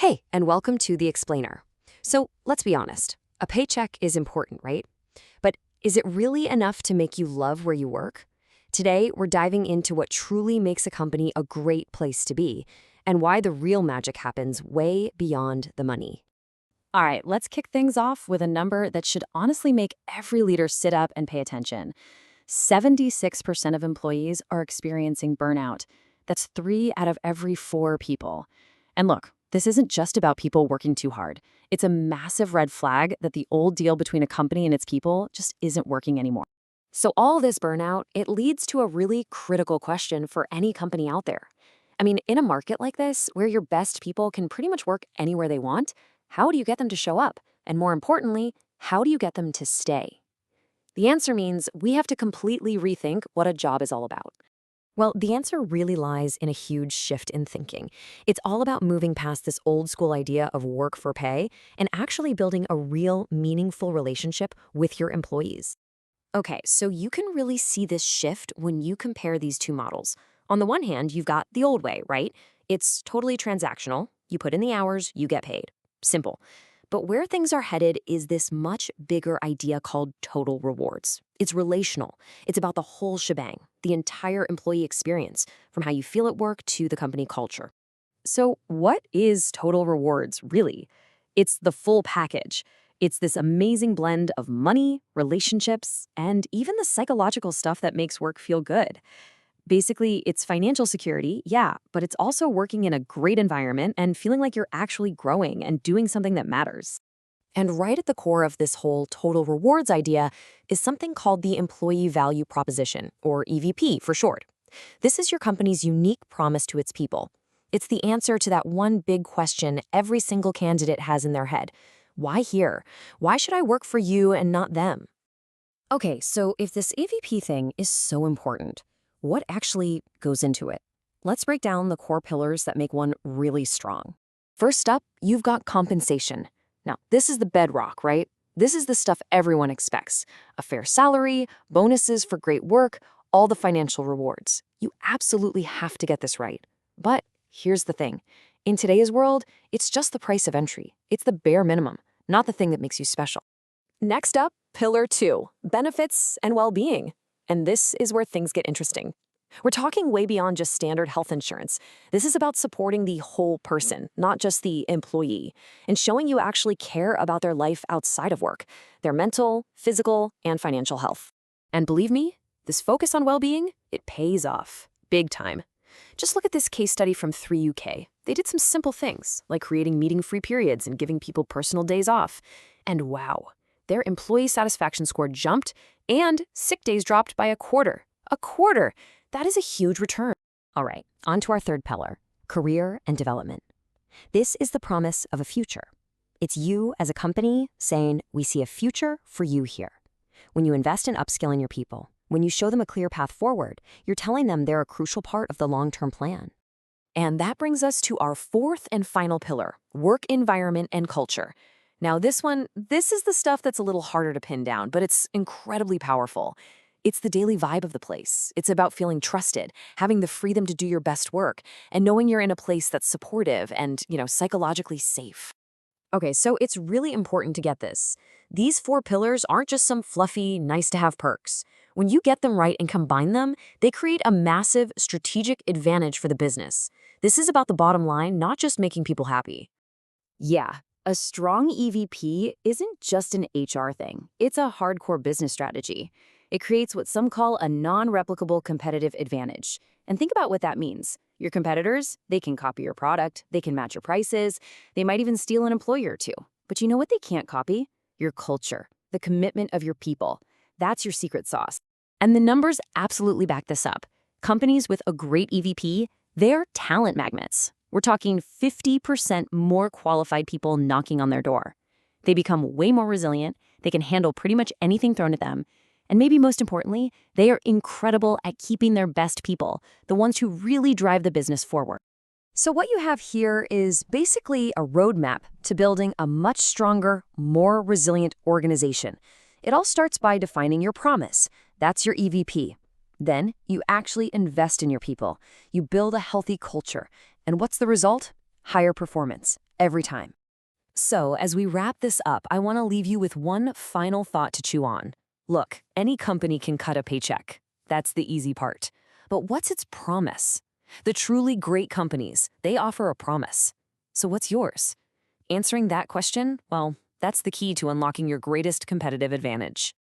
Hey, and welcome to The Explainer. So let's be honest, a paycheck is important, right? But is it really enough to make you love where you work? Today, we're diving into what truly makes a company a great place to be and why the real magic happens way beyond the money. All right, let's kick things off with a number that should honestly make every leader sit up and pay attention. 76% of employees are experiencing burnout. That's 3 out of every 4 people. And look, this isn't just about people working too hard. It's a massive red flag that the old deal between a company and its people just isn't working anymore. So all this burnout, it leads to a really critical question for any company out there. I mean, in a market like this, where your best people can pretty much work anywhere they want, how do you get them to show up? And more importantly, how do you get them to stay? The answer means we have to completely rethink what a job is all about. Well, the answer really lies in a huge shift in thinking. It's all about moving past this old school idea of work for pay and actually building a real, meaningful relationship with your employees. Okay, so you can really see this shift when you compare these two models. On the one hand, you've got the old way, right? It's totally transactional. You put in the hours, you get paid. Simple. But where things are headed is this much bigger idea called total rewards. It's relational. It's about the whole shebang, the entire employee experience, from how you feel at work to the company culture. So what is total rewards, really? It's the full package. It's this amazing blend of money, relationships, and even the psychological stuff that makes work feel good. Basically, it's financial security, yeah, but it's also working in a great environment and feeling like you're actually growing and doing something that matters. And right at the core of this whole total rewards idea is something called the Employee Value Proposition, or EVP for short. This is your company's unique promise to its people. It's the answer to that one big question every single candidate has in their head. Why here? Why should I work for you and not them? Okay, so if this EVP thing is so important, what actually goes into it? Let's break down the core pillars that make one really strong. First up, you've got compensation. Now, this is the bedrock, right? This is the stuff everyone expects. A fair salary, bonuses for great work, all the financial rewards. You absolutely have to get this right. But here's the thing. In today's world, it's just the price of entry. It's the bare minimum, not the thing that makes you special. Next up, Pillar 2, benefits and well-being. And this is where things get interesting. We're talking way beyond just standard health insurance. This is about supporting the whole person, not just the employee, and showing you actually care about their life outside of work, their mental, physical, and financial health. And believe me, this focus on well-being, it pays off, big time. Just look at this case study from 3UK. They did some simple things, like creating meeting-free periods and giving people personal days off. And wow, their employee satisfaction score jumped and sick days dropped by a quarter. A quarter! That is a huge return. All right, on to our third pillar, career and development. This is the promise of a future. It's you as a company saying, we see a future for you here. When you invest in upskilling your people, when you show them a clear path forward, you're telling them they're a crucial part of the long-term plan. And that brings us to our fourth and final pillar, work environment and culture. Now this is the stuff that's a little harder to pin down, but it's incredibly powerful. It's the daily vibe of the place. It's about feeling trusted, having the freedom to do your best work, and knowing you're in a place that's supportive and, psychologically safe. Okay, so it's really important to get this. These 4 pillars aren't just some fluffy, nice-to-have perks. When you get them right and combine them, they create a massive strategic advantage for the business. This is about the bottom line, not just making people happy. Yeah, a strong EVP isn't just an HR thing. It's a hardcore business strategy. It creates what some call a non-replicable competitive advantage. And think about what that means. Your competitors, they can copy your product, they can match your prices, they might even steal an employee or two. But you know what they can't copy? Your culture, the commitment of your people. That's your secret sauce. And the numbers absolutely back this up. Companies with a great EVP, they're talent magnets. We're talking 50% more qualified people knocking on their door. They become way more resilient, they can handle pretty much anything thrown at them, and maybe most importantly, they are incredible at keeping their best people, the ones who really drive the business forward. So what you have here is basically a roadmap to building a much stronger, more resilient organization. It all starts by defining your promise. That's your EVP. Then you actually invest in your people. You build a healthy culture. And what's the result? Higher performance, every time. So, as we wrap this up, I want to leave you with one final thought to chew on. Look, any company can cut a paycheck. That's the easy part. But what's its promise? The truly great companies, they offer a promise. So what's yours? Answering that question, well, that's the key to unlocking your greatest competitive advantage.